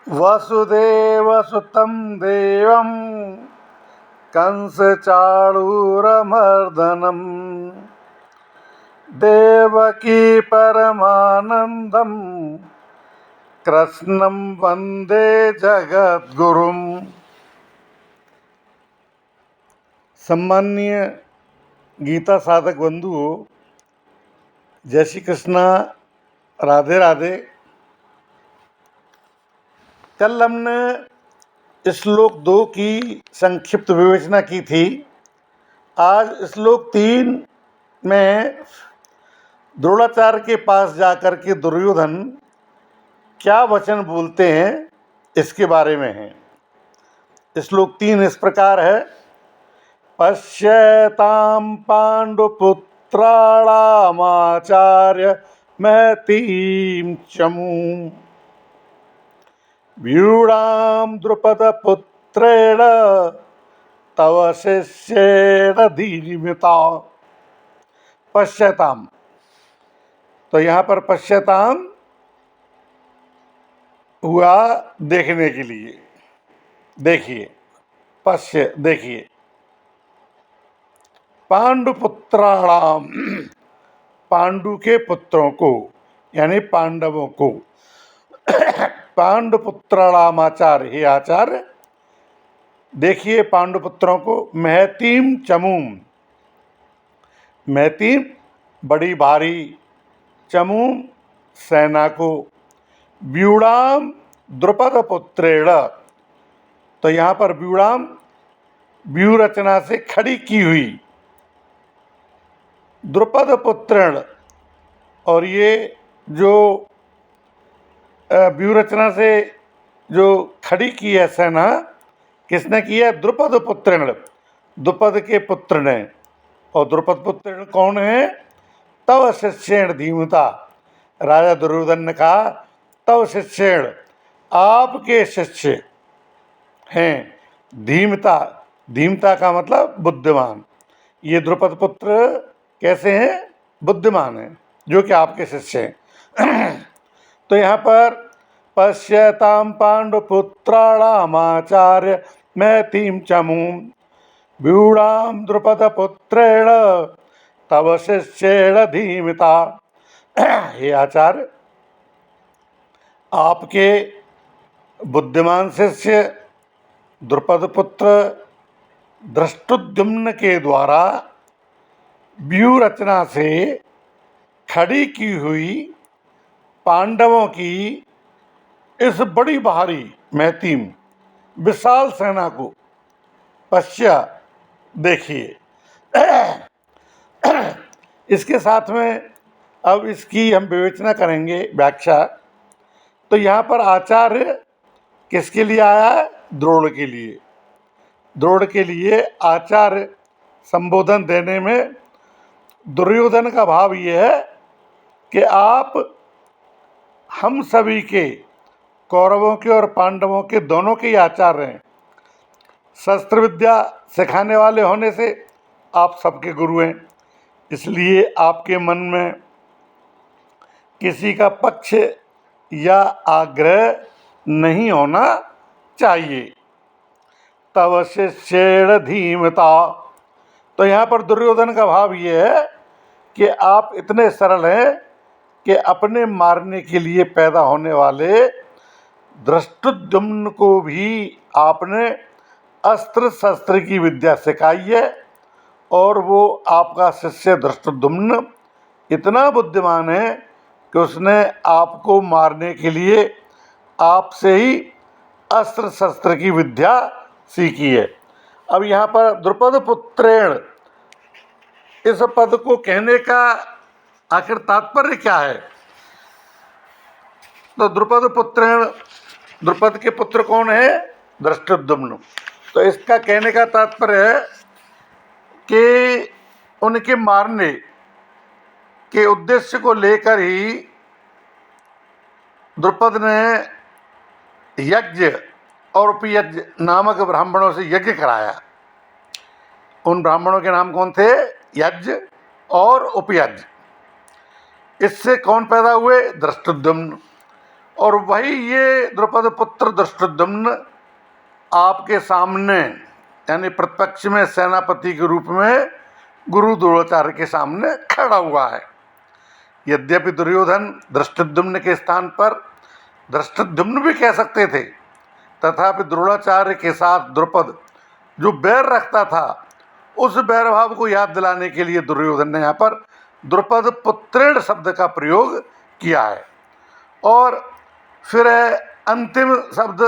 वसुदेवसुतं देवं कंसचाणूरमर्दनं देवकी परमानंदं कृष्णं वंदे जगद्गुरुम। सम्माननीय गीता साधक बंधुओं, जय श्री कृष्णा, राधे राधे। कल हमने श्लोक 2 की संक्षिप्त विवेचना की थी। आज श्लोक 3 में द्रोणाचार्य के पास जाकर के दुर्योधन क्या वचन बोलते हैं इसके बारे में है। श्लोक 3 इस प्रकार है। पश्यतां पांडुपुत्राणामाचार्य महतीं चमूं व्यूढां द्रुपदपुत्रेण तव शिष्येण धीमिता। पश्यताम, तो यहाँ पर पश्यताम हुआ देखने के लिए। देखिए, पश्य देखिए, पांडुपुत्राणाम पांडु के पुत्रों को यानी पांडवों को। पांडुपुत्राणाम आचार्य, हे आचार्य देखिए पांडुपुत्रों को। महतीम चमूम, महतीम बड़ी भारी, चमूम सेना को, व्यूढ़ाम द्रुपद पुत्रेण, तो यहाँ पर व्यूढ़ाम व्यूह रचना से खड़ी की हुई, द्रुपद पुत्रेण, और ये जो व्यूह रचना से जो खड़ी की है सेना, किसने की है? द्रुपद पुत्रेण, द्रुपद के पुत्र ने। और द्रुपद पुत्र कौन है? तव शिष्येण धीमता, राजा दुर्योधन ने कहा तव शिष्येण, आपके शिष्य हैं। धीमता, धीमता का मतलब बुद्धिमान। ये द्रुपद पुत्र कैसे हैं? बुद्धिमान हैं, जो कि आपके शिष्य हैं। तो यहाँ पर पश्यतां पांडुपुत्राणामाचार्य महतीं चमूं व्यूढ़ां द्रुपदपुत्रेण तव शिष्येण धीमिता। हे आचार्य, आपके बुद्धिमान शिष्य द्रुपद पुत्र धृष्टद्युम्न के द्वारा व्यूह रचना से खड़ी की हुई पांडवों की इस बड़ी भारी महतीम विशाल सेना को पश्या देखिए। इसके साथ में अब इसकी हम विवेचना करेंगे, व्याख्या। तो यहाँ पर आचार्य किसके लिए आया है? द्रोण के लिए। द्रोण के लिए आचार्य संबोधन देने में दुर्योधन का भाव ये है कि आप हम सभी के, कौरवों के और पांडवों के, दोनों के ही आचार्य हैं। शस्त्र विद्या सिखाने वाले होने से आप सबके गुरु हैं, इसलिए आपके मन में किसी का पक्ष या आग्रह नहीं होना चाहिए। तव शिष्येण धीमता, तो यहाँ पर दुर्योधन का भाव ये है कि आप इतने सरल हैं कि अपने मारने के लिए पैदा होने वाले धृष्टद्युम्न को भी आपने अस्त्र शस्त्र की विद्या सिखाई है, और वो आपका शिष्य धृष्टद्युम्न इतना बुद्धिमान है कि उसने आपको मारने के लिए आपसे ही अस्त्र शस्त्र की विद्या सीखी है। अब यहाँ पर द्रुपद पुत्रेण, इस पद को कहने का आखिर तात्पर्य क्या है? तो द्रुपद पुत्रेण, द्रुपद के पुत्र कौन है? धृष्टद्युम्न। तो इसका कहने का तात्पर्य है कि उनके मारने के उद्देश्य को लेकर ही द्रुपद ने यज्ञ और उपयज्ञ नामक ब्राह्मणों से यज्ञ कराया। उन ब्राह्मणों के नाम कौन थे? यज्ञ और उपयज्ञ। इससे कौन पैदा हुए? धृष्टद्युम्न। और वही ये द्रुपद पुत्र धृष्टद्युम्न आपके सामने यानी प्रतिपक्ष में सेनापति के रूप में गुरु द्रोणाचार्य के सामने खड़ा हुआ है। यद्यपि दुर्योधन धृष्टद्युम्न के स्थान पर धृष्टद्युम्न भी कह सकते थे, तथापि द्रोणाचार्य के साथ द्रुपद जो बैर रखता था उस बैर भाव को याद दिलाने के लिए दुर्योधन ने यहाँ पर द्रुपद पुत्रेण शब्द का प्रयोग किया है। और फिर है अंतिम शब्द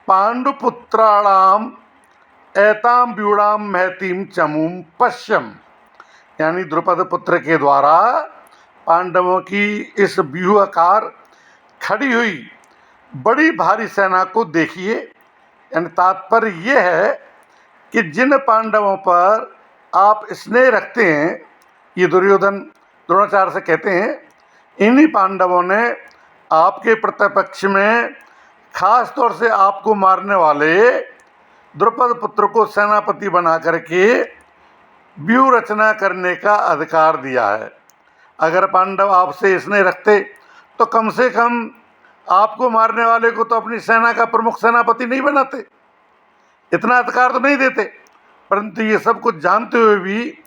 पांडुपुत्राणाम एताम व्यूढ़ाम महतीम चमूम पश्यम, यानी द्रुपद पुत्र के द्वारा पांडवों की इस व्यूहाकार खड़ी हुई बड़ी भारी सेना को देखिए। यानी तात्पर्य ये है कि जिन पांडवों पर आप स्नेह रखते हैं, ये दुर्योधन द्रोणाचार्य से कहते हैं, इन्हीं पांडवों ने आपके प्रतिपक्ष में खास तौर से आपको मारने वाले द्रुपद पुत्र को सेनापति बना करके व्यूह रचना करने का अधिकार दिया है। अगर पांडव आपसे स्नेह रखते तो कम से कम आपको मारने वाले को तो अपनी सेना का प्रमुख सेनापति नहीं बनाते, इतना अधिकार तो नहीं देते। परंतु ये सब कुछ जानते हुए भी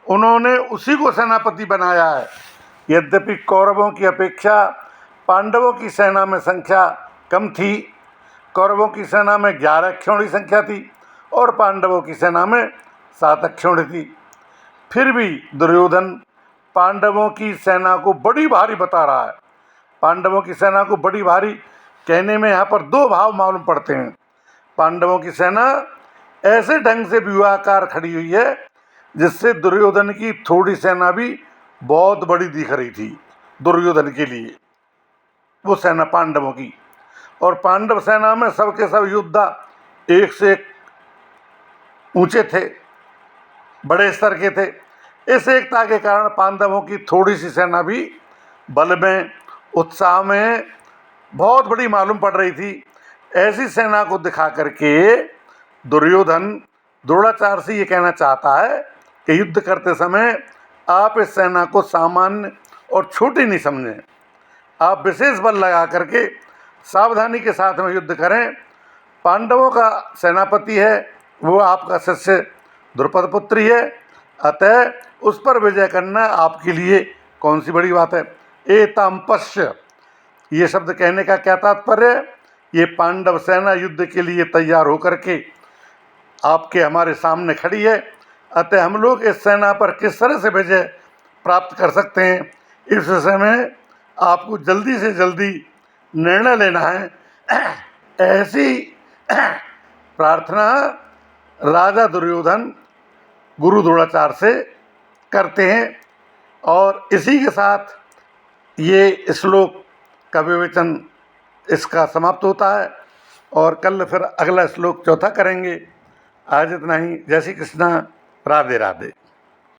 उन्होंने उसी को सेनापति बनाया है। यद्यपि कौरवों की अपेक्षा पांडवों की सेना में संख्या कम थी, कौरवों की सेना में 11 अक्षौणी संख्या थी और पांडवों की सेना में 7 अक्षौणी थी। फिर भी दुर्योधन पांडवों की सेना को बड़ी भारी बता रहा है। पांडवों की सेना को बड़ी भारी कहने में यहाँ पर दो भाव मालूम पड़ते हैं। पांडवों की सेना ऐसे ढंग से व्यूहाकार खड़ी हुई है जिससे दुर्योधन की थोड़ी सेना भी बहुत बड़ी दिख रही थी दुर्योधन के लिए, वो सेना पांडवों की। और पांडव सेना में सबके सब योद्धा एक से एक ऊंचे थे, बड़े स्तर के थे। इस एकता के कारण पांडवों की थोड़ी सी सेना भी बल में, उत्साह में बहुत बड़ी मालूम पड़ रही थी। ऐसी सेना को दिखा करके दुर्योधन द्रोणाचार्य से ये कहना चाहता है कि युद्ध करते समय आप इस सेना को सामान्य और छोटी नहीं समझें, आप विशेष बल लगा करके सावधानी के साथ में युद्ध करें। पांडवों का सेनापति है वो आपका शिष्य द्रुपद पुत्र ही है, अतः उस पर विजय करना आपके लिए कौन सी बड़ी बात है। एताम पश्य, ये शब्द कहने का क्या तात्पर्य है? ये पांडव सेना युद्ध के लिए तैयार होकर के आपके हमारे सामने खड़ी है, अतः हम लोग इस सेना पर किस तरह से विजय प्राप्त कर सकते हैं, इस विषय में आपको जल्दी से जल्दी निर्णय लेना है। ऐसी प्रार्थना राजा दुर्योधन गुरु द्रोणाचार्य से करते हैं। और इसी के साथ ये श्लोक का विवेचन इसका समाप्त होता है और कल फिर अगला श्लोक चौथा करेंगे। आज इतना ही। जय श्री कृष्णा, राधे राधे।